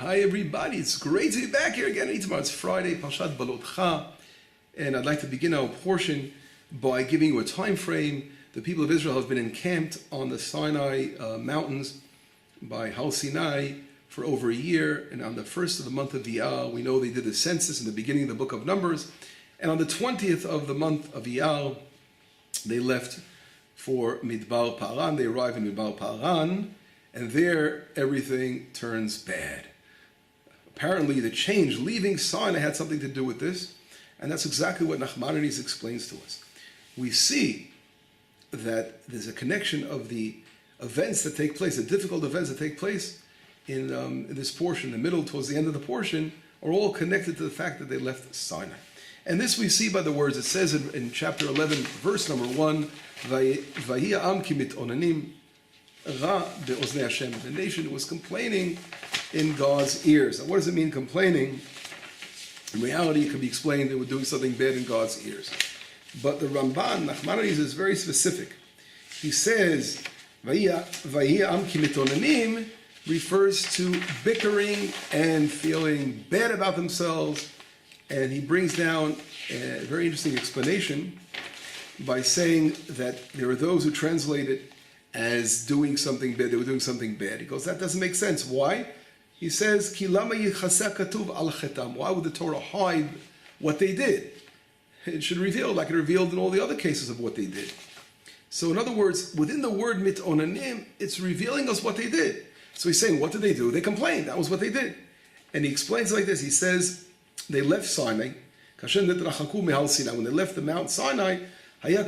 Hi everybody, it's great to be back here again. Tomorrow it's Friday, Parashat Behaalotecha, and I'd like to begin our portion by giving you a time frame. The people of Israel have been encamped on the Sinai mountains by Har Sinai for over a year, and on the first of the month of Iyar, we know they did the census in the beginning of the book of Numbers, and on the 20th of the month of Iyar, they left for Midbar Paran. They arrive in Midbar Paran, and there everything turns bad. Apparently, the change, leaving Sinai, had something to do with this, and that's exactly what Nachmanides explains to us. We see that there's a connection of the events that take place, the difficult events that take place in this portion, the middle towards the end of the portion, are all connected to the fact that they left Sinai. And this we see by the words. It says in chapter 11, verse number 1, Vayi am ki mitonanim ra be'oznei Hashem. The nation was complaining in God's ears. Now, what does it mean, complaining? In reality, it can be explained they were doing something bad in God's ears. But the Ramban, Nachmanides, is very specific. He says, Vayi am ki mitonanim refers to bickering and feeling bad about themselves. And he brings down a very interesting explanation by saying that there are those who translate it as doing something bad. They were doing something bad. He goes, that doesn't make sense. Why? He says, Ki lama yichaseh katuv al chetam. Why would the Torah hide what they did? It should reveal, like it revealed in all the other cases of what they did. So in other words, within the word mitonanim, it's revealing us what they did. So he's saying, what did they do? They complained. That was what they did. And he explains like this. He says, they left Sinai. When they left the Mount Sinai, it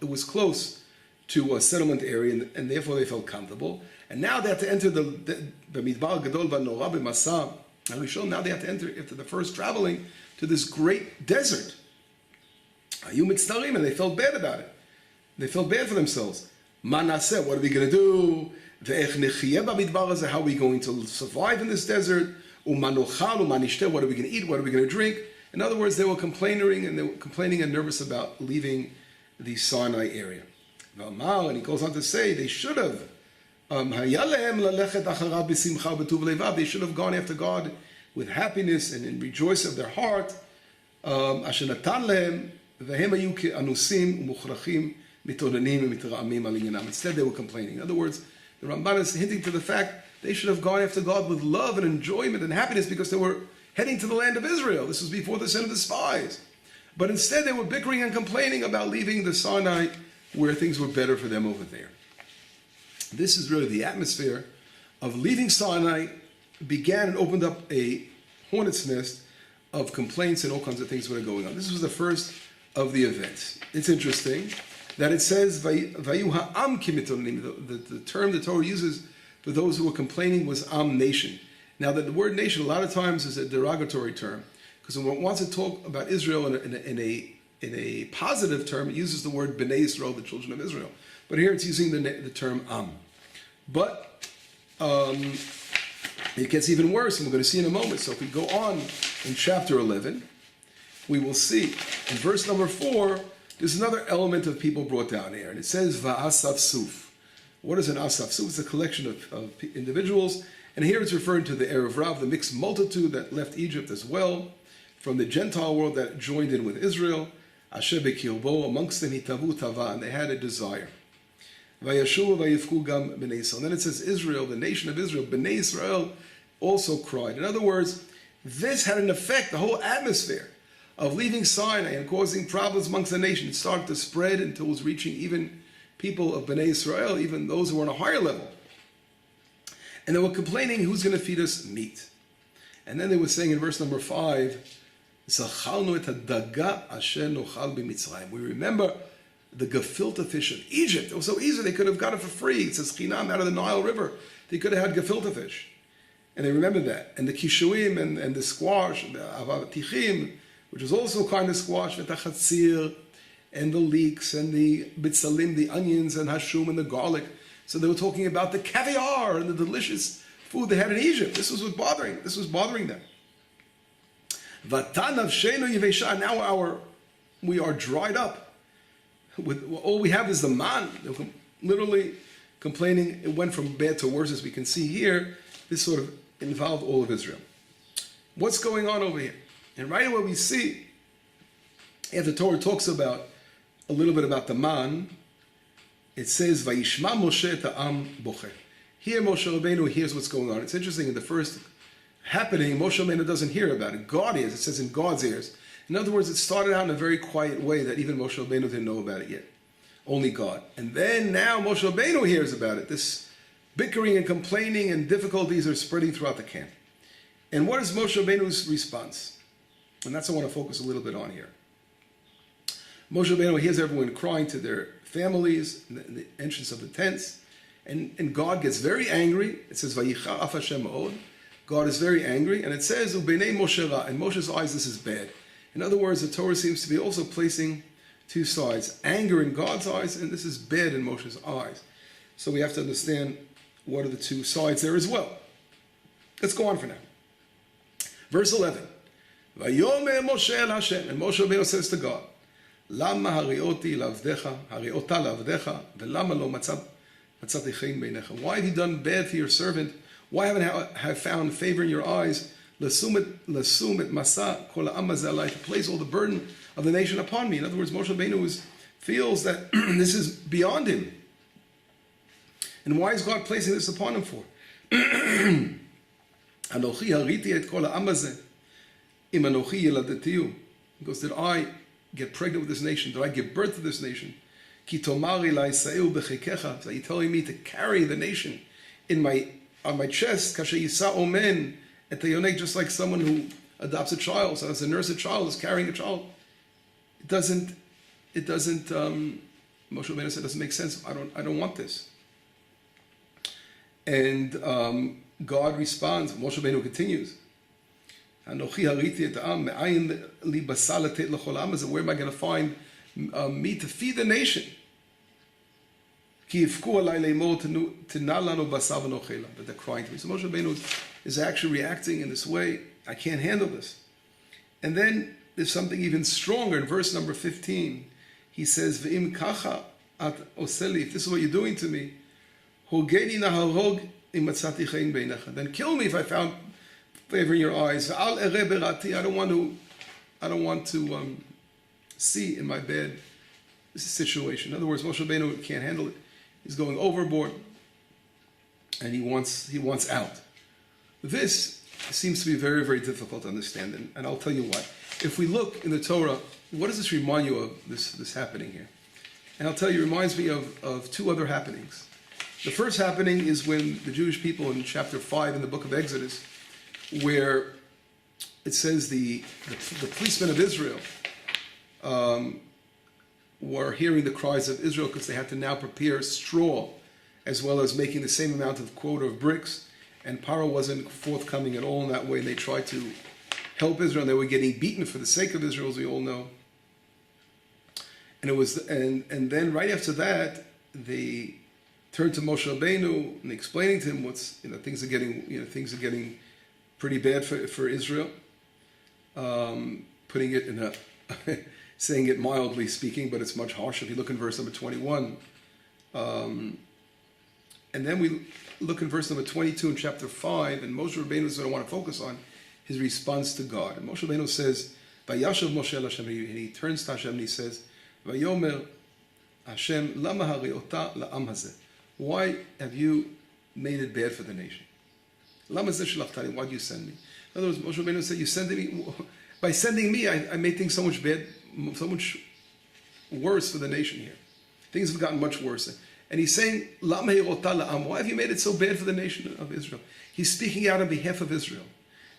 was close to a settlement area, and therefore they felt comfortable. And now they had to enter the Midbar Gadol V'Norah B'Masa Harishon. Now they had to enter, after the first traveling, to this great desert. And they felt bad about it. They felt bad for themselves. What are we going to do? How are we going to survive in this desert? What are we going to eat? What are we going to drink? In other words, they were complaining and nervous about leaving the Sinai area. And he goes on to say they should have. They should have gone after God with happiness and in rejoice of their heart. Instead, they were complaining. In other words, the Ramban is hinting to the fact they should have gone after God with love and enjoyment and happiness because they were heading to the land of Israel. This was before the sin of the spies. But instead, they were bickering and complaining about leaving the Sinai where things were better for them over there. This is really the atmosphere of leaving Sinai began and opened up a hornet's nest of complaints and all kinds of things that were going on. This was the first of the events. It's interesting that it says, Vayu ha'am ki mitonanim. The term the Torah uses for those who were complaining was am, nation. Now, the word nation a lot of times is a derogatory term, because when one wants to talk about Israel in a positive term, it uses the word Bnei Israel, the children of Israel. But here it's using the term am. But it gets even worse, and we're going to see in a moment. So if we go on in chapter 11, we will see in verse number 4, there's another element of people brought down here, and it says Va'asaf Suf. What is an Asaf Suf? It's a collection of individuals, and here it's referring to the Erev Rav, the mixed multitude that left Egypt as well, from the Gentile world that joined in with Israel. Asher bekirbo, amongst them hitavu tava, and they had a desire. Vayashu vayifku gam b'nei Yisrael. And then it says Israel, the nation of Israel, b'nei Israel, also cried. In other words, this had an effect, the whole atmosphere of leaving Sinai and causing problems amongst the nation. It started to spread until it was reaching even people of Bnei Israel, even those who were on a higher level. And they were complaining, who's going to feed us meat? And then they were saying in verse number 5, we remember the gefilte fish of Egypt. It was so easy, they could have got it for free. It says chinam out of the Nile River. They could have had gefilte fish. And they remembered that. And the kishuim and the squash, the avatichim, which was also kind of squash, the chatzir, and the leeks, and the bitzalim, the onions, and hashum, and the garlic. So they were talking about the caviar and the delicious food they had in Egypt. This was bothering them. Now we are dried up. All we have is the man. They were literally complaining. It went from bad to worse, as we can see here. This sort of involved all of Israel. What's going on over here? And right away we see, as the Torah talks about a little bit about the man, it says, "Vayishma Moshe et ha'am bocheh." Here Moshe Rabbeinu hears what's going on. It's interesting, in the first happening, Moshe Rabbeinu doesn't hear about it. God hears. It says in God's ears. In other words, it started out in a very quiet way that even Moshe Rabbeinu didn't know about it yet. Only God. And then now Moshe Rabbeinu hears about it. This bickering and complaining and difficulties are spreading throughout the camp. And what is Moshe Rabbeinu's response? And that's what I want to focus a little bit on here. Moshe Rabbeinu hears everyone crying to their families in the entrance of the tents. And God gets very angry. It says, "Vayicha af Hashem ma'od." God is very angry. And it says, "Ubenei Moshe ra." In Moshe's eyes, this is bad. In other words, the Torah seems to be also placing two sides. Anger in God's eyes, and this is bad in Moshe's eyes. So we have to understand what are the two sides there as well. Let's go on for now. Verse 11. "Vayomer Moshe el Hashem." And Moshe Rabbeinu says to God, "Lama harioti lavdecha, hariota lavdecha, velama lo matzati chen beinecha." Why have you done bad to your servant? Why haven't I found favor in your eyes? L'sum et masa kol ha'am hazeh alai, to place all the burden of the nation upon me. In other words, Moshe Rabbeinu feels that this is beyond him. And why is God placing this upon him for? Anochi hariti et kol ha'am hazeh, im anochi yeladetiyu. He goes, did I get pregnant with this nation? Did I give birth to this nation? Ki tomari la'isa'eu b'chekecha. So you're telling me to carry the nation on my chest, kasher yisa omen et hayonek, just like someone who adopts a child, so as a nurse a child is carrying a child. It doesn't. Moshe Rabbeinu said, it doesn't make sense. I don't want this. And God responds. Moshe Rabbeinu continues. Anochi hariti et ha'am me'ayin li basar letet l'chol ha'am hazeh. Where am I going to find meat to feed the nation? Ki yifku alai le'emor tenal lanu basar v'nochela. But they're crying to me. So Moshe Rabbeinu is actually reacting in this way. I can't handle this. And then there's something even stronger in verse number 15. He says, "V'im kacha at oseli." If this is what you're doing to me, hogeni naharog im matzati chen beinecha. Then kill me if I found favor in your eyes. Al ere berati. I don't want to see in my bad situation. In other words, Moshe Rabbeinu can't handle it. He's going overboard, and he wants out. This seems to be very, very difficult to understand, and I'll tell you why. If we look in the Torah, what does this remind you of, this happening here? And I'll tell you, it reminds me of two other happenings. The first happening is when the Jewish people in chapter 5 in the book of Exodus, where it says the policemen of Israel were hearing the cries of Israel because they had to now prepare straw as well as making the same amount of quota of bricks. And Paro wasn't forthcoming at all in that way. And they tried to help Israel, and they were getting beaten for the sake of Israel, as we all know. And it was, and then right after that, they turned to Moshe Rabbeinu and explaining to him things are getting pretty bad for Israel. Putting it in a saying it mildly speaking, but it's much harsher. If you look in verse number 21, and then we look in verse number 22 in chapter 5, and Moshe Rabbeinu is what I want to focus on, his response to God. And Moshe Rabbeinu says, "Vayashav Moshe el Hashem," and he turns to Hashem and he says, "Vayomer Hashem, lama hariota la'am hazeh." Why have you made it bad for the nation? Lama zeh shelachtani. Why do you send me? In other words, Moshe Rabbeinu said, "You sending me? By sending me, I made things so much worse for the nation here. Things have gotten much worse." And he's saying, "Lama hariota la'am." Why have you made it so bad for the nation of Israel? He's speaking out on behalf of Israel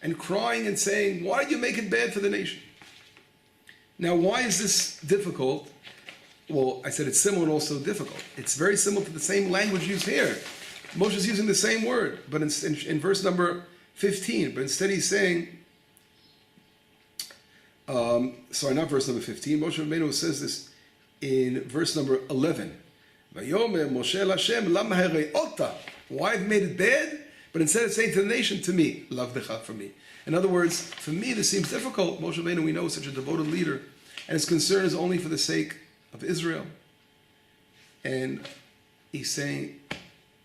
and crying and saying, "Why did you make it bad for the nation?" Now, why is this difficult? Well, I said it's similar and also difficult. It's very similar to the same language used here. Moshe is using the same word, but in verse number 15. But instead he's saying, not verse number 15. Moshe Rabbeinu says this in verse number 11. "Vayomer Moshe el Hashem lama hariota." Why have you made it bad? But instead of saying to the nation, to me, lavdecha, for me. In other words, for me this seems difficult. Moshe Rabbeinu, we know, is such a devoted leader, and his concern is only for the sake of Israel. And he's saying,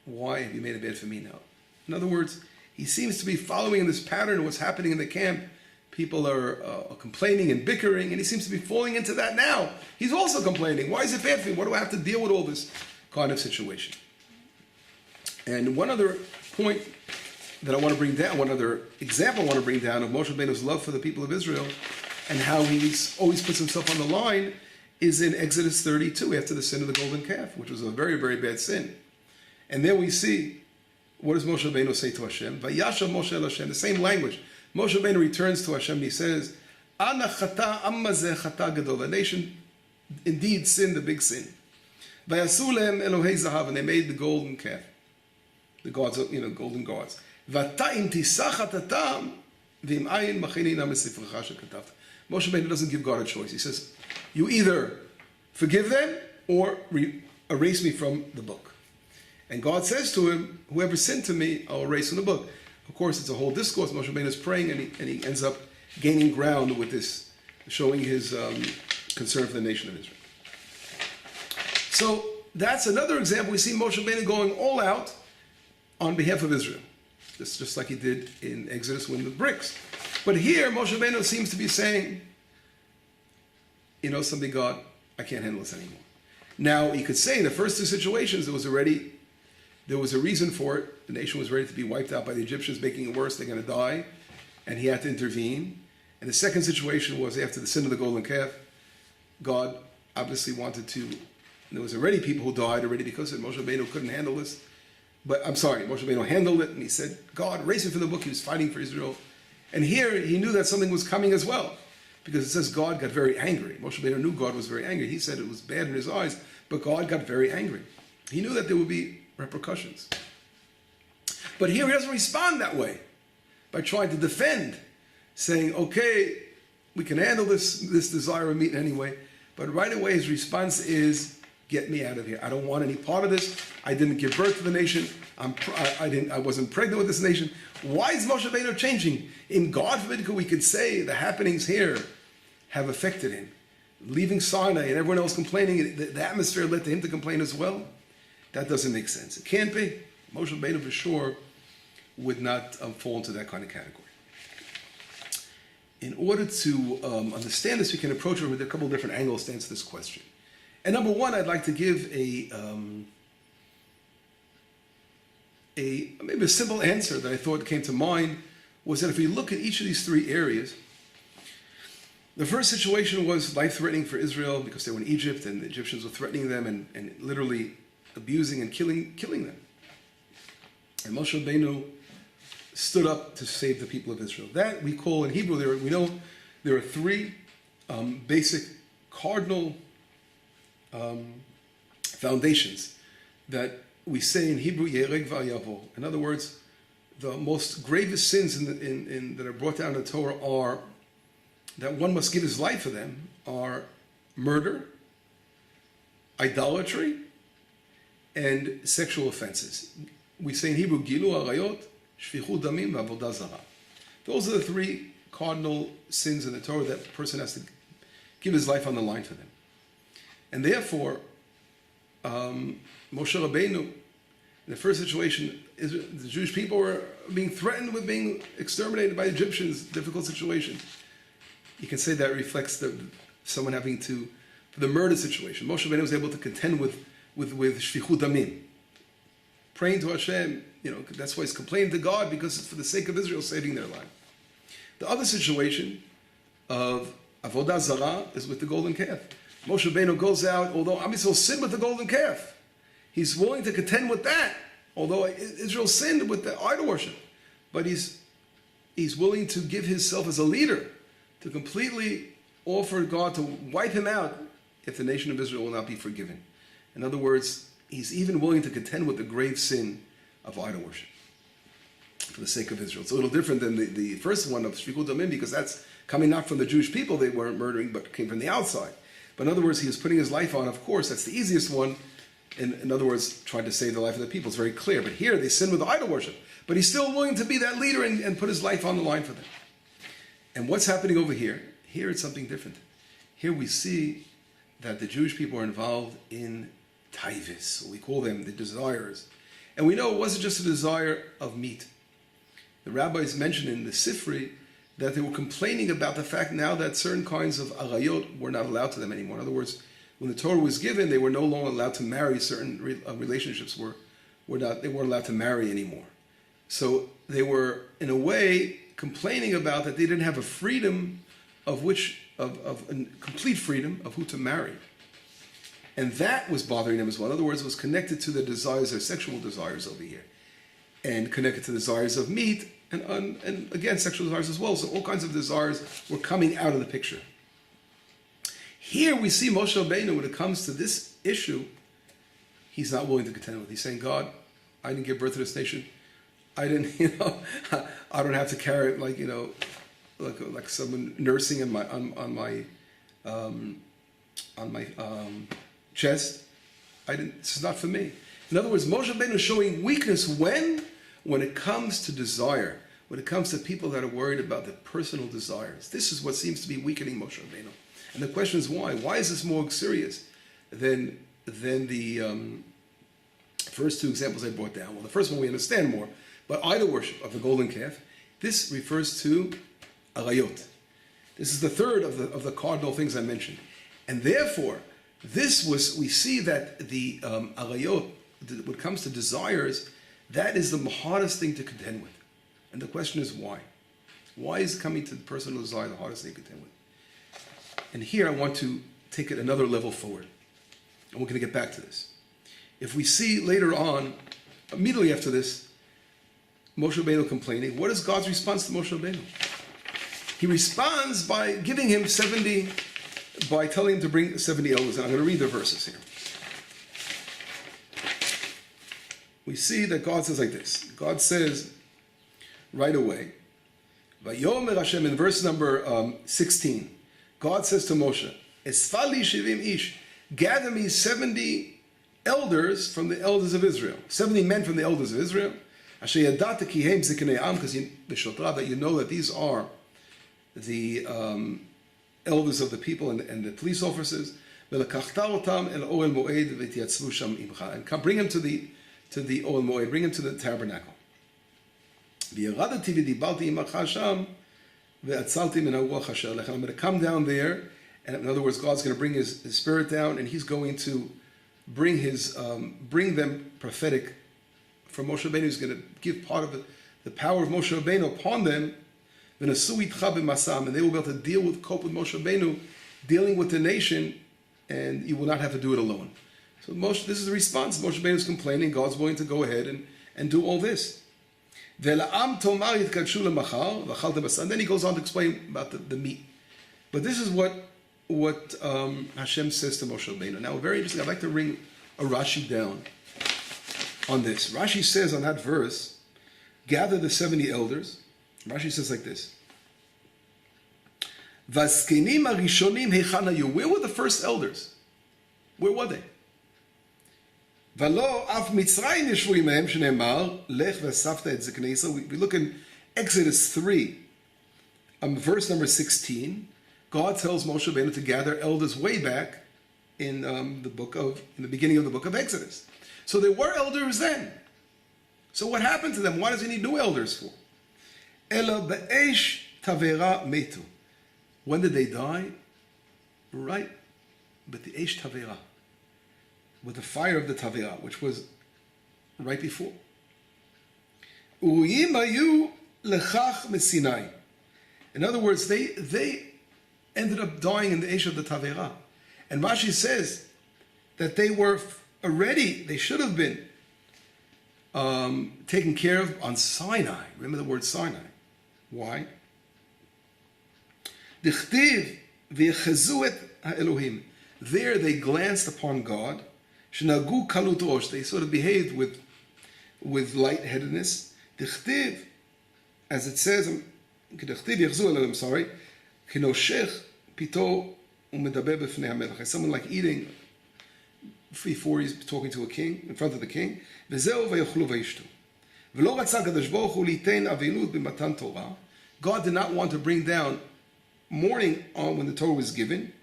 why have you made it bad for me now? In other words, He seems to be following this pattern of what's happening in the camp. People are complaining and bickering, and he seems to be falling into that now. He's also complaining. Why is it bad for me? Why do I have to deal with all this kind of situation? And one other point that I want to bring down, one other example I want to bring down of Moshe Rabbeinu's love for the people of Israel and how he's always puts himself on the line is in Exodus 32, after the sin of the golden calf, which was a very, very bad sin. And there we see, what does Moshe Rabbeinu say to Hashem? Vayashav Moshe el Hashem, the same language. Moshe Rabbeinu returns to Hashem and he says, Ana chata amma zeh chata gadol. The nation indeed sinned a big sin. Vayasu lehem Elohei zahav, and they made the golden calf. The gods, golden gods. Vata im tisach hatatam v'im ayin machinina mesifrecha shekatavta. Moshe Rabbeinu doesn't give God a choice. He says, you either forgive them or erase me from the book. And God says to him, whoever sinned to me, I'll erase from the book. Of course, it's a whole discourse. Moshe Rabbeinu is praying, and he ends up gaining ground with this, showing his concern for the nation of Israel. So that's another example. We see Moshe Rabbeinu going all out on behalf of Israel. Just like he did in Exodus with the bricks. But here, Moshe Rabbeinu seems to be saying, you know something, God, I can't handle this anymore. Now, you could say in the first two situations, there was a reason for it. The nation was ready to be wiped out by the Egyptians, making it worse. They're going to die. And he had to intervene. And the second situation was after the sin of the golden calf. God obviously wanted to, there was already people who died already because of it. Moshe Rabbeinu couldn't handle this. But I'm sorry, Moshe Rabbeinu handled it, and he said, God, erase him from the book. He was fighting for Israel. And here, he knew that something was coming as well. Because it says God got very angry. Moshe Rabbeinu knew God was very angry. He said it was bad in his eyes, but God got very angry. He knew that there would be repercussions. But here he doesn't respond that way, by trying to defend, saying, okay, we can handle this desire of meat anyway. But right away his response is, get me out of here. I don't want any part of this. I didn't give birth to the nation. I wasn't pregnant with this nation. Why is Moshe Rabbeinu changing? In God forbid, we could say the happenings here have affected him. Leaving Sinai and everyone else complaining, the atmosphere led to him to complain as well. That doesn't make sense. It can't be. Moshe Rabbeinu for sure would not fall into that kind of category. In order to understand this, we can approach it with a couple of different angles to answer this question. And number one, I'd like to give maybe a simple answer that I thought came to mind was that if we look at each of these three areas, the first situation was life-threatening for Israel because they were in Egypt and the Egyptians were threatening them and literally abusing and killing them. And Moshe Rabbeinu stood up to save the people of Israel. That we call in Hebrew, we know there are three basic cardinal foundations that we say in Hebrew, Yereg v'Yavo. In other words, the most gravest sins that are brought down in the Torah are that one must give his life for them are murder, idolatry, and sexual offenses. We say in Hebrew, Gilu Arayot, Shfichut Damim, v'Avodah Zarah. Those are the three cardinal sins in the Torah that a person has to give his life on the line for them. And therefore, Moshe Rabbeinu, in the first situation, the Jewish people were being threatened with being exterminated by the Egyptians, difficult situation. You can say that reflects someone having to, for the murder situation. Moshe Rabbeinu was able to contend with Shfichut Damim. Praying to Hashem, that's why he's complaining to God, because it's for the sake of Israel saving their life. The other situation of Avodah Zarah is with the golden calf. Moshe Rabbeinu goes out, although Am Yisrael sinned with the golden calf. He's willing to contend with that, although Israel sinned with the idol worship. But he's willing to give himself as a leader to completely offer God to wipe him out if the nation of Israel will not be forgiven. In other words, he's even willing to contend with the grave sin of idol worship for the sake of Israel. It's a little different than the first one of Shfichut Damim, because that's coming not from the Jewish people they weren't murdering, but came from the outside. But in other words, he was putting his life on, of course, that's the easiest one. In other words, trying to save the life of the people. It's very clear. But here, they sin with idol worship. But he's still willing to be that leader and put his life on the line for them. And what's happening over here? Here it's something different. Here we see that the Jewish people are involved in taivis, we call them the desires. And we know it wasn't just a desire of meat. rabbis mentioned in the Sifri that they were complaining about the fact now that certain kinds of arayot were not allowed to them anymore. In other words, when the Torah was given, they were no longer allowed to marry. Certain relationships they weren't allowed to marry anymore. So they were, in a way, complaining about that they didn't have a freedom of a complete freedom of who to marry. And that was bothering them as well. In other words, it was connected to their desires, their sexual desires over here, and connected to desires of meat, and again, sexual desires as well. So all kinds of desires were coming out of the picture. Here we see Moshe Rabbeinu, when it comes to this issue, he's not willing to contend with. He's saying, God, I didn't give birth to this nation. I didn't, I don't have to carry it like someone nursing on my chest. This is not for me. In other words, Moshe Rabbeinu is showing weakness when it comes to desire, when it comes to people that are worried about their personal desires. This is what seems to be weakening Moshe Rabbeinu. And the question is why? Why is this more serious than the first two examples I brought down? Well, the first one we understand more, but idol worship of the golden calf, this refers to arayot. This is the third of the cardinal things I mentioned. And therefore, we see that the arayot, when it comes to desires, that is the hardest thing to contend with. And the question is why? Why is coming to the personal desire the hardest thing to contend with? And here I want to take it another level forward. And we're going to get back to this. If we see later on, immediately after this, Moshe Rabbeinu complaining, what is God's response to Moshe Rabbeinu? He responds by giving him by telling him to bring 70 elders. And I'm going to read the verses here. We see that God says like this. God says right away, Vayomer Hashem, in verse number 16, God says to Moshe, Esfali shivim ish, gather me 70 elders from the elders of Israel, 70 men from the elders of Israel, Asher yadata ki hem zikenei am, because that you know that these are the elders of the people and the police officers, and bring them to the Ohel Moed, bring him to the tabernacle. I'm going to come down there, and in other words, God's going to bring his spirit down, and he's going to bring them prophetic. From Moshe Rabbeinu, he's going to give part of the power of Moshe Rabbeinu upon them, and they will be able to cope with Moshe Rabbeinu, dealing with the nation, and you will not have to do it alone. So this is the response. Moshe Rabbeinu is complaining. God's willing to go ahead and do all this. And then he goes on to explain about the meat. But this is what Hashem says to Moshe Rabbeinu. Now, very interesting. I'd like to bring a Rashi down on this. Rashi says on that verse, gather the 70 elders. Rashi says like this. Where were the first elders? Where were they? We look in Exodus 3, verse number 16. God tells Moshe Rabbeinu to gather elders way back in the beginning of the book of Exodus. So there were elders then. So what happened to them? Why does he need new elders for? When did they die? Right, but the Eish Tavera, with the fire of the Tavera, which was right before. In other words, they ended up dying in the Eish of the Tavera. And Rashi says that they were they should have been taken care of on Sinai. Remember the word Sinai. Why? Dichtiv v'yechezu et ha'elohim. There they glanced upon God. Shenagu kalut rosh. They sort of behaved with lightheadedness. Dichtiv, as it says, dichtiv yechezu elohim. Sorry, kinoshech pito umedaber b'fnei hamelech. Someone like eating before he's talking to a king, in front of the king. V'zeu v'yochlu v'yishtu. V'lo ratzah Kadosh Baruch Hu litein avilut b'matan Torah. God did not want to bring down mourning on when the Torah was given.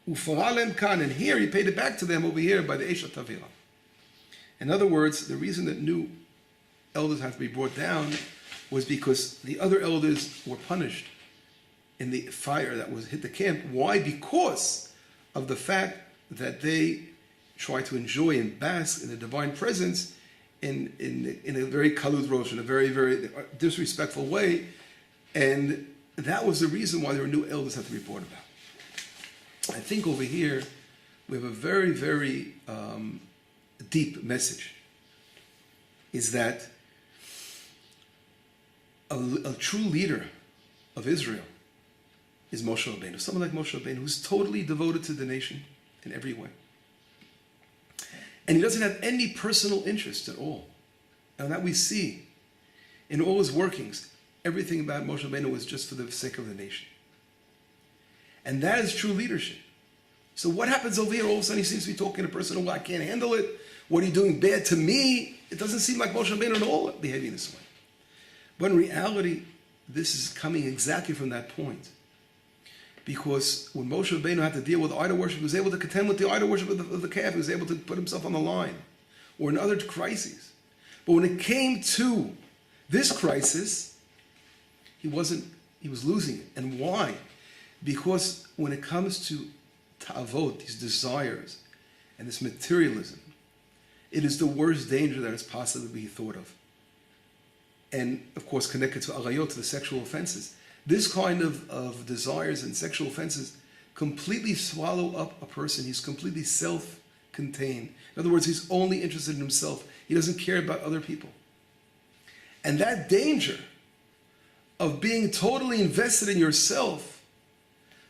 Ufaralem kan, and here he paid it back to them over here by the Eish Tavera. In other words, the reason that new elders have to be brought down was because the other elders were punished in the fire that was hit the camp. Why? Because of the fact that they tried to enjoy and bask in the divine presence in a very kalud rosh, in a very, very disrespectful way. And that was the reason why there were new elders had to report about. I think over here we have a very, very deep message, is that a true leader of Israel is Moshe Rabbeinu, someone like Moshe Rabbeinu, who's totally devoted to the nation in every way. And he doesn't have any personal interest at all. And that we see in all his workings. Everything about Moshe Rabbeinu was just for the sake of the nation. And that is true leadership. So what happens over here? All of a sudden he seems to be talking to a person, I can't handle it. What are you doing bad to me? It doesn't seem like Moshe Rabbeinu at all behaving this way. But in reality, this is coming exactly from that point. Because when Moshe Rabbeinu had to deal with idol worship, he was able to contend with the idol worship of the calf. He was able to put himself on the line. Or in other crises. But when it came to this crisis, he was losing it. And why? Because when it comes to ta'avot, these desires, and this materialism, it is the worst danger that is possible to be thought of. And of course connected to arayot, to the sexual offenses. This kind of desires and sexual offenses completely swallow up a person. He's completely self-contained. In other words, he's only interested in himself. He doesn't care about other people. And that danger of being totally invested in yourself,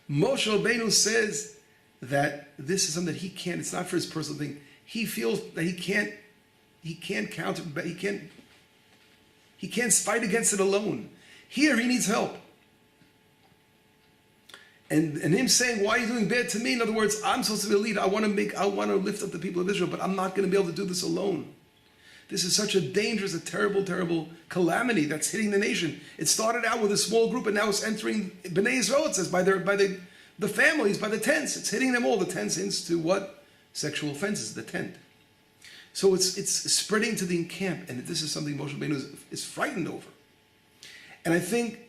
Moshe Rabbeinu says that this is something that he can't, it's not for his personal thing. He feels that he can't fight against it alone. Here he needs help. And him saying, why are you doing bad to me? In other words, I'm supposed to be a leader. I want to lift up the people of Israel, but I'm not going to be able to do this alone. This is such a dangerous, a terrible, terrible calamity that's hitting the nation. It started out with a small group, and now it's entering Bnei Israel, it says, by the families, by the tents. It's hitting them all. The tents hints to what? Sexual offenses, the tent. So it's spreading to the encamp, and this is something Moshe Rabbeinu is frightened over. And I think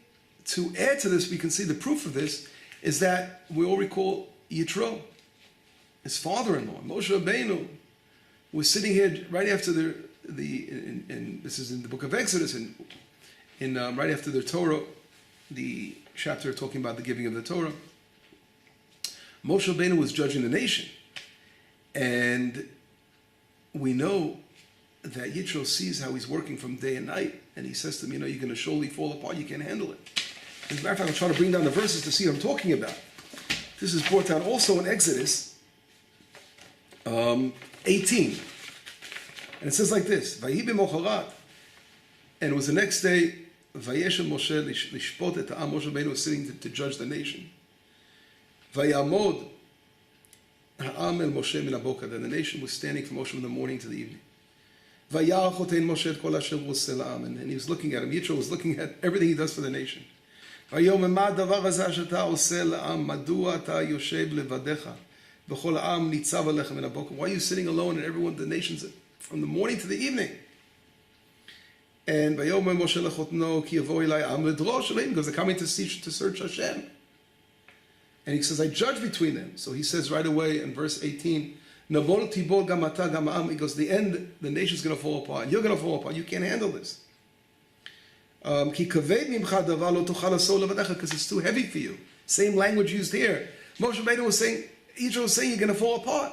to add to this, we can see the proof of this is that we all recall Yitro, his father-in-law. Moshe Rabbeinu was sitting here right after this is in the book of Exodus, right after the Torah, the chapter talking about the giving of the Torah. Moshe Rabbeinu was judging the nation, and we know that Yitro sees how he's working from day and night, and he says to him, you're going to surely fall apart, you can't handle it. As a matter of fact, I'll try to bring down the verses to see what I'm talking about. This is brought down also in Exodus 18. And it says like this, Vayi b'mocharat, and it was the next day, Vayeshem Moshe lishpot et ha'am. Moshe Rabbeinu was sitting to judge the nation. Vayamod ha'am el Moshe min haboker. Then the nation was standing from Moshe from the morning to the evening. Vayar chotein Moshe et kol asher v'oseh la'am. And he was looking at him. Yitro was looking at everything he does for the nation. Vayom ma davar hazeh she'ata oseh la'am. Madua ata yoshev levadecha v'chol ha'am nitzav alecha min haboker. Why are you sitting alone and everyone, the nations, from the morning to the evening? And Vayom Moshe lechotno ki yavo elai am ledrosh aleim, because they're coming to search Hashem. And he says, I judge between them. So he says right away in verse 18, Nabol tibol gam ata gam ha'am. He goes, the end, the nation's going to fall apart. You're going to fall apart. You can't handle this. Ki kaved mimcha davar lo tochal laso levadecha, because it's too heavy for you. Same language used here. Moshe Rabbeinu was saying, Yitro was saying, you're going to fall apart.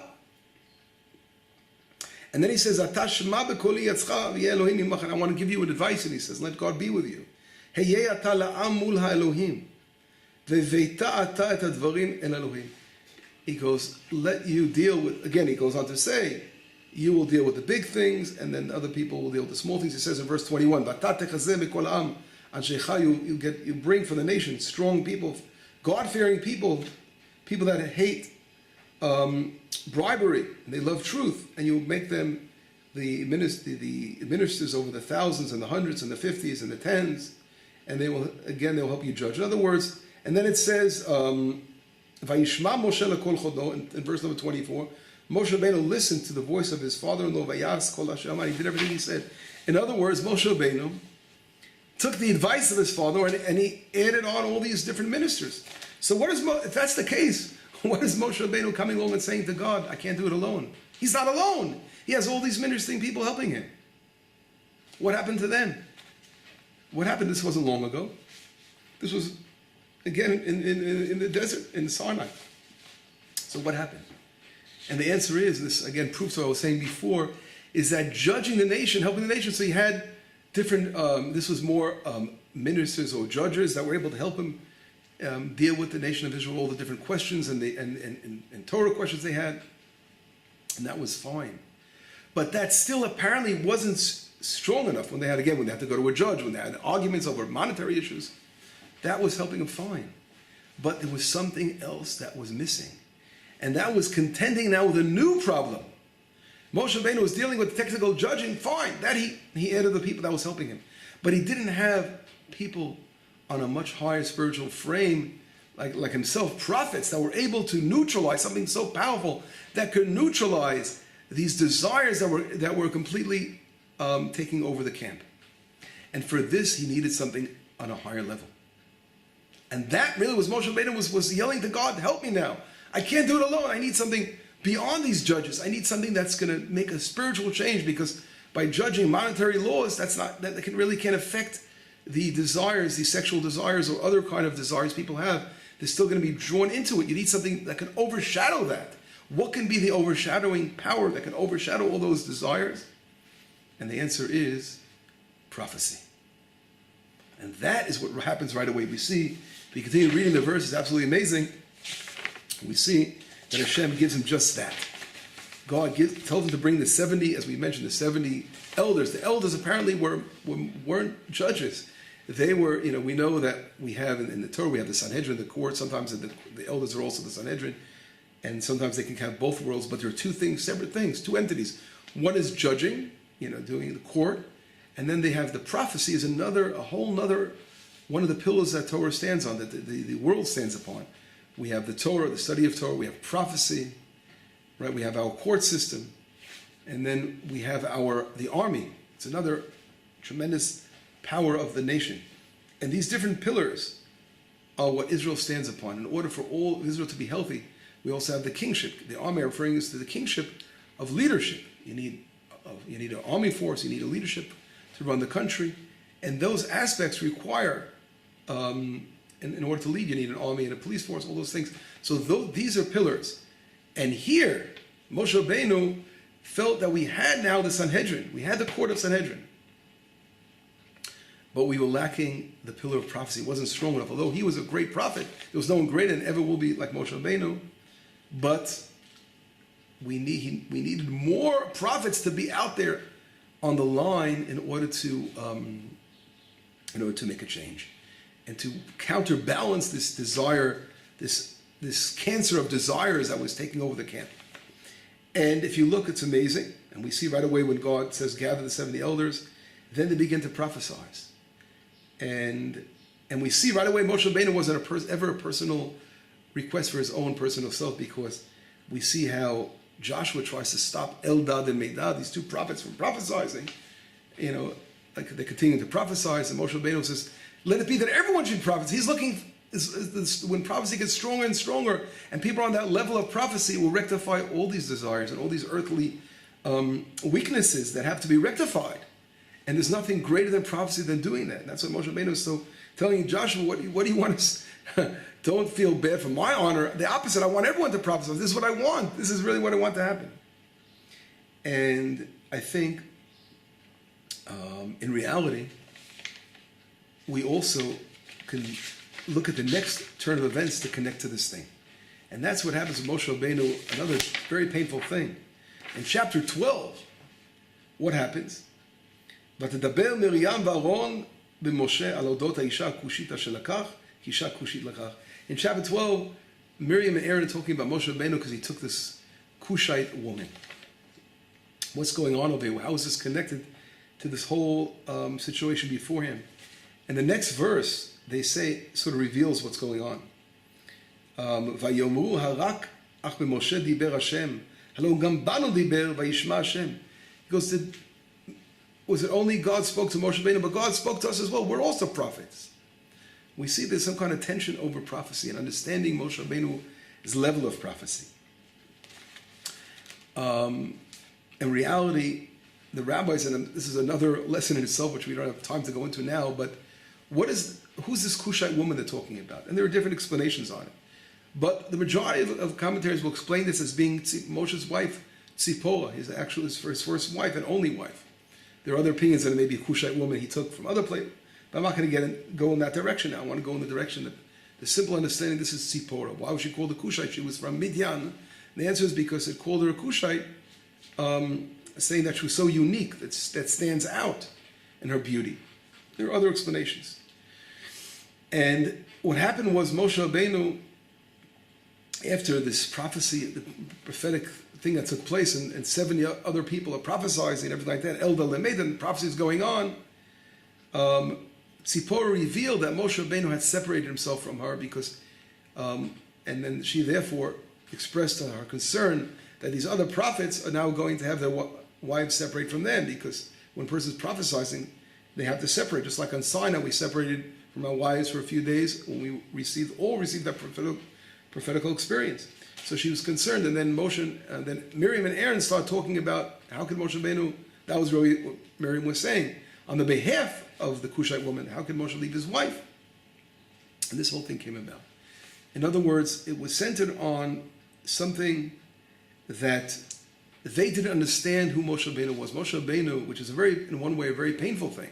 And then he says, Ata shema b'koli yatzcha v'yeh Elohim imach. And I want to give you an advice. And he says, let God be with you. Heyeh ata la'am mul ha'Elohim. Ve'veita ata et hadvarim el Elohim. He goes, let you deal with, again, he goes on to say, you will deal with the big things, and then other people will deal with the small things. He says in verse 21, V'ata techazeh b'kol ha'am. Anshecha, you bring for the nation strong people, God-fearing people, people that hate bribery, and they love truth, and you make them the ministers over the thousands and the hundreds and the 50s and the tens, and they'll help you judge. In other words, and then it says, Vayishma Moshe lekol chodo, in verse number 24, Moshe Rabbeinu listened to the voice of his father-in-law, Vayas kol Hashem, he did everything he said. In other words, Moshe Rabbeinu took the advice of his father and he added on all these different ministers. So if that's the case, what is Moshe Rabbeinu coming along and saying to God, I can't do it alone? He's not alone. He has all these ministering people helping him. What happened to them? What happened? This wasn't long ago. This was, again, in the desert, in Sinai. So what happened? And the answer is, this again proves what I was saying before, is that judging the nation, helping the nation, so he had different, this was more ministers or judges that were able to help him deal with the nation of Israel, all the different questions and Torah questions they had, and that was fine. But that still apparently wasn't strong enough when they had to go to a judge, when they had arguments over monetary issues. That was helping them fine. But there was something else that was missing. And that was contending now with a new problem. Moshe Rabbeinu was dealing with technical judging, fine. That he added the people that was helping him. But he didn't have people on a much higher spiritual frame, like himself, prophets that were able to neutralize something so powerful that could neutralize these desires that were completely taking over the camp. And for this, he needed something on a higher level. And that really was Moshe Rabbeinu was yelling to God, help me now. I can't do it alone. I need something beyond these judges. I need something that's going to make a spiritual change, because by judging monetary laws, that can't affect the desires, these sexual desires or other kind of desires people have. They're still going to be drawn into it. You need something that can overshadow that. What can be the overshadowing power that can overshadow all those desires? And the answer is prophecy. And that is what happens right away. We see, if we continue reading the verse, it's absolutely amazing. We see that Hashem gives him just that. God tells him to bring the 70, as we mentioned, the 70 elders. The elders apparently weren't judges. They were, we know that we have in the Torah, we have the Sanhedrin, the court. Sometimes the elders are also the Sanhedrin. And sometimes they can have both worlds, but there are two things, separate things, two entities. One is judging, doing the court. And then they have the prophecy is a whole nother, one of the pillars that Torah stands on, that the world stands upon. We have the Torah, the study of Torah. We have prophecy, right? We have our court system, and then we have the army. It's another tremendous power of the nation. And these different pillars are what Israel stands upon. In order for all of Israel to be healthy, we also have the kingship. The army referring us to the kingship of leadership. You need an army force. You need a leadership to run the country, and those aspects require. In order to lead, you need an army and a police force, all those things. So these are pillars. And here, Moshe Rabbeinu felt that we had now the Sanhedrin. We had the court of Sanhedrin. But we were lacking the pillar of prophecy. It wasn't strong enough. Although he was a great prophet, there was no one greater and ever will be like Moshe Rabbeinu. But we needed more prophets to be out there on the line in order to make a change. And to counterbalance this desire, this cancer of desires that was taking over the camp. And if you look, it's amazing. And we see right away when God says, gather the 70 elders, then they begin to prophesy. And we see right away Moshe Rabbeinu wasn't ever a personal request for his own personal self, because we see how Joshua tries to stop Eldad and Medad, these two prophets, from prophesying. Like they continue to prophesy, and Moshe Rabbeinu says, let it be that everyone should prophesy. He's looking, when prophecy gets stronger and stronger, and people are on that level of prophecy, will rectify all these desires and all these earthly weaknesses that have to be rectified. And there's nothing greater than prophecy than doing that. And that's what Moshe Rabbeinu is so telling Joshua, what do you want us? Don't feel bad for my honor. The opposite, I want everyone to prophesy. This is what I want. This is really what I want to happen. And I think, in reality, we also can look at the next turn of events to connect to this thing. And that's what happens with Moshe Rabbeinu, another very painful thing. In chapter 12, what happens? ותדבר מרים ואהרון במשה על אודות האישה הכושית אשר לקח, כי אישה כושית לקח. In chapter 12, Miriam and Aaron are talking about Moshe Rabbeinu because he took this Cushite woman. What's going on over here? How is this connected to this whole situation before him? And the next verse, they say, sort of reveals what's going on. ויאמרו הרק אך במשה דיבר השם, הלא גם בנו דיבר וישמע השם. He goes, was it only God spoke to Moshe Rabbeinu, but God spoke to us as well. We're also prophets. We see there's some kind of tension over prophecy and understanding Moshe Rabbeinu's level of prophecy. In reality, the rabbis, and this is another lesson in itself, which we don't have time to go into now, but who's this Cushite woman they're talking about? And there are different explanations on it. But the majority of commentaries will explain this as being Moshe's wife, Tzipporah, his first wife and only wife. There are other opinions that it may be a Cushite woman he took from other places, but I'm not going to go in that direction now. I want to go in the direction that the simple understanding this is Tzipporah. Why was she called a Cushite? She was from Midian. And the answer is because it called her a Cushite, saying that she was so unique, that stands out in her beauty. There are other explanations. And what happened was Moshe Rabbeinu, after this prophecy, the prophetic thing that took place, and 70 other people are prophesying and everything like that, Elda Lemed, and prophecy is going on, Tzipporah revealed that Moshe Rabbeinu had separated himself from her because, and then she therefore expressed her concern that these other prophets are now going to have their wives separate from them, because when a person is prophesying, they have to separate. Just like on Sinai, we separated from our wives for a few days when we received that prophetical experience. So she was concerned, and then then Miriam and Aaron started talking about how could Moshe Rabbeinu, that was really what Miriam was saying, on the behalf of the Cushite woman, how could Moshe leave his wife? And this whole thing came about. In other words, it was centered on something that they didn't understand who Moshe Rabbeinu was. Moshe Rabbeinu, which is in one way, a very painful thing,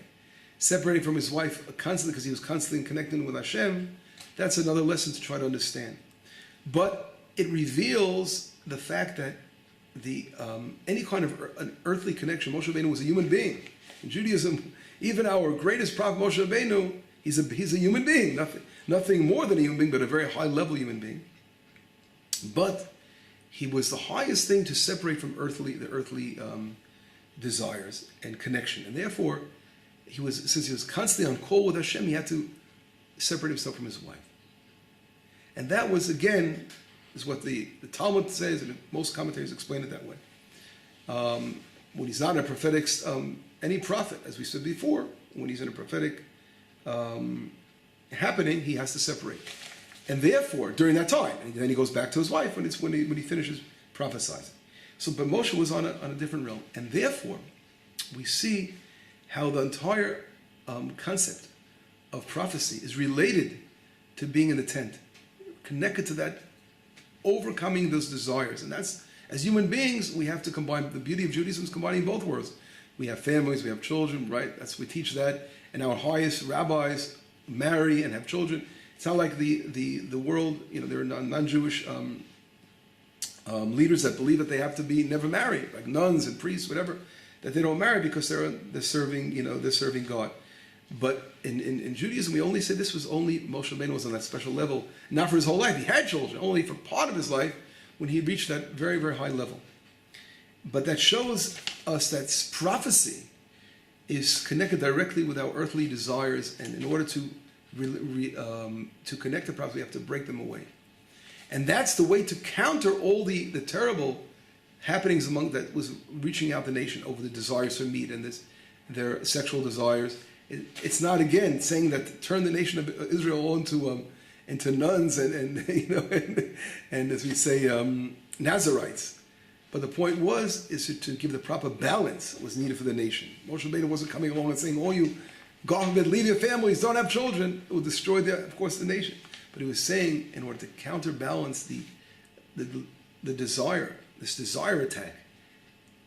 separating from his wife constantly because he was constantly connecting with Hashem, that's another lesson to try to understand. But it reveals the fact that any kind of an earthly connection, Moshe Rabbeinu was a human being. In Judaism, even our greatest prophet Moshe Rabbeinu, he's a human being, nothing more than a human being, but a very high level human being. But he was the highest thing to separate from the earthly desires and connection, and therefore, since he was constantly on call with Hashem, he had to separate himself from his wife. And that was, again, is what the Talmud says, and most commentators explain it that way. When he's not in a prophetic, any prophet, as we said before, when he's in a prophetic happening, he has to separate. And therefore, during that time, and then he goes back to his wife when he finishes prophesying. So, but Moshe was on a different realm, and therefore, we see how the entire concept of prophecy is related to being in the tent, connected to that, overcoming those desires. And that's, as human beings, we have to combine, the beauty of Judaism is combining both worlds. We have families, we have children, right? We teach that, and our highest rabbis marry and have children. It's not like the world, there are non-Jewish leaders that believe that they have to never marry, like nuns and priests, whatever, that they don't marry because they're serving God. But in Judaism, we only say this was only Moshe Rabbeinu was on that special level, not for his whole life. He had children, only for part of his life when he reached that very, very high level. But that shows us that prophecy is connected directly with our earthly desires, and in order to connect to prophecy, we have to break them away. And that's the way to counter all the terrible happenings that was reaching out the nation over the desires for meat and their sexual desires. It's not, again, saying that turn the nation of Israel into nuns and as we say, Nazarites. But the point is to give the proper balance that was needed for the nation. Moshe Rabbeinu wasn't coming along and saying, "Oh, you, God forbid, leave your families, don't have children." It will destroy, of course, the nation. But he was saying, in order to counterbalance the desire, this desire attack,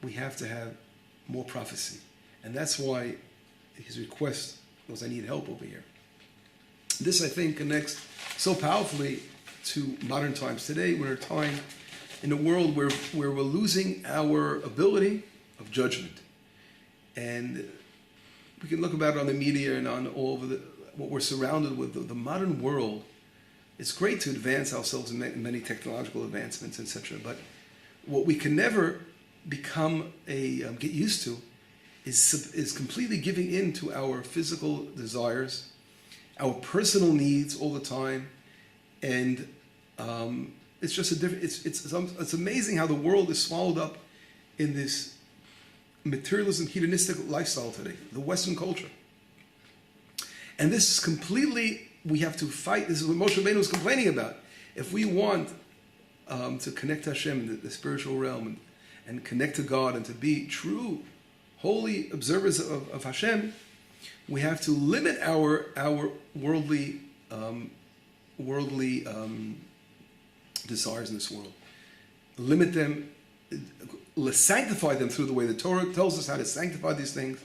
we have to have more prophecy. And that's why his request was, "I need help over here." This, I think, connects so powerfully to modern times. Today, we're in a time in a world where we're losing our ability of judgment. And we can look about it on the media and on all of what we're surrounded with. The modern world, it's great to advance ourselves in many technological advancements, etc. But what we can never get used to is completely giving in to our physical desires, our personal needs all the time, and it's just it's amazing how the world is swallowed up in this materialism, hedonistic lifestyle today, the Western culture. And this is completely, we have to fight. This is what Moshe Rabbeinu was complaining about. If we want to connect to Hashem in the spiritual realm and connect to God and to be true, holy observers of Hashem, we have to limit our worldly desires in this world. Limit them, sanctify them through the way the Torah tells us how to sanctify these things,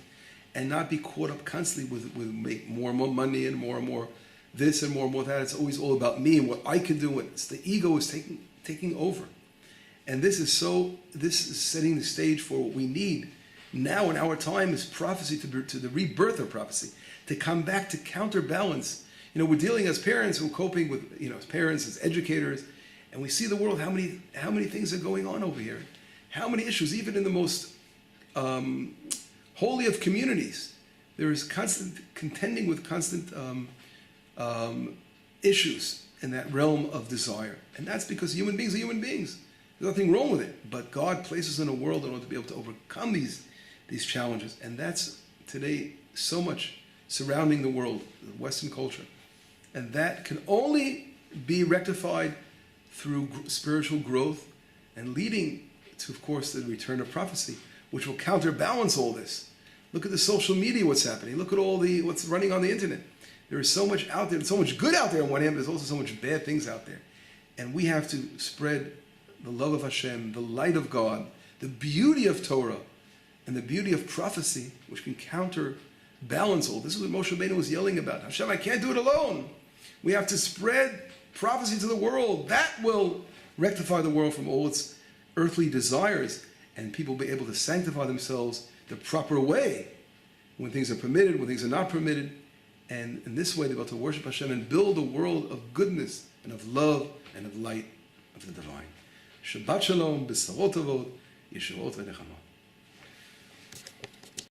and not be caught up constantly with make more and more money and more this and more that. It's always all about me and what I can do. It's the ego is taking over. And this is setting the stage for what we need now in our time is prophecy, to the rebirth of prophecy, to come back to counterbalance. We're dealing as parents, we're coping with, as parents, as educators, and we see the world, how many things are going on over here. How many issues, even in the most holy of communities, there is constant contending with constant issues in that realm of desire. And that's because human beings are human beings. There's nothing wrong with it. But God places us in a world in order to be able to overcome these challenges. And that's today so much surrounding the world, the Western culture. And that can only be rectified through spiritual growth and leading to, of course, the return of prophecy, which will counterbalance all this. Look at the social media, what's happening. Look at what's running on the internet. There is so much out there, so much good out there on one hand, but there's also so much bad things out there. And we have to spread the love of Hashem, the light of God, the beauty of Torah, and the beauty of prophecy, which can counterbalance all. This is what Moshe Rabbeinu was yelling about. Hashem, I can't do it alone. We have to spread prophecy to the world. That will rectify the world from all its earthly desires, and people will be able to sanctify themselves the proper way, when things are permitted, when things are not permitted, and in this way they'll be able to worship Hashem and build a world of goodness and of love and of light of the divine. Shabbat Shalom, B'sarot Tovot, Yeshuot V'Nechama.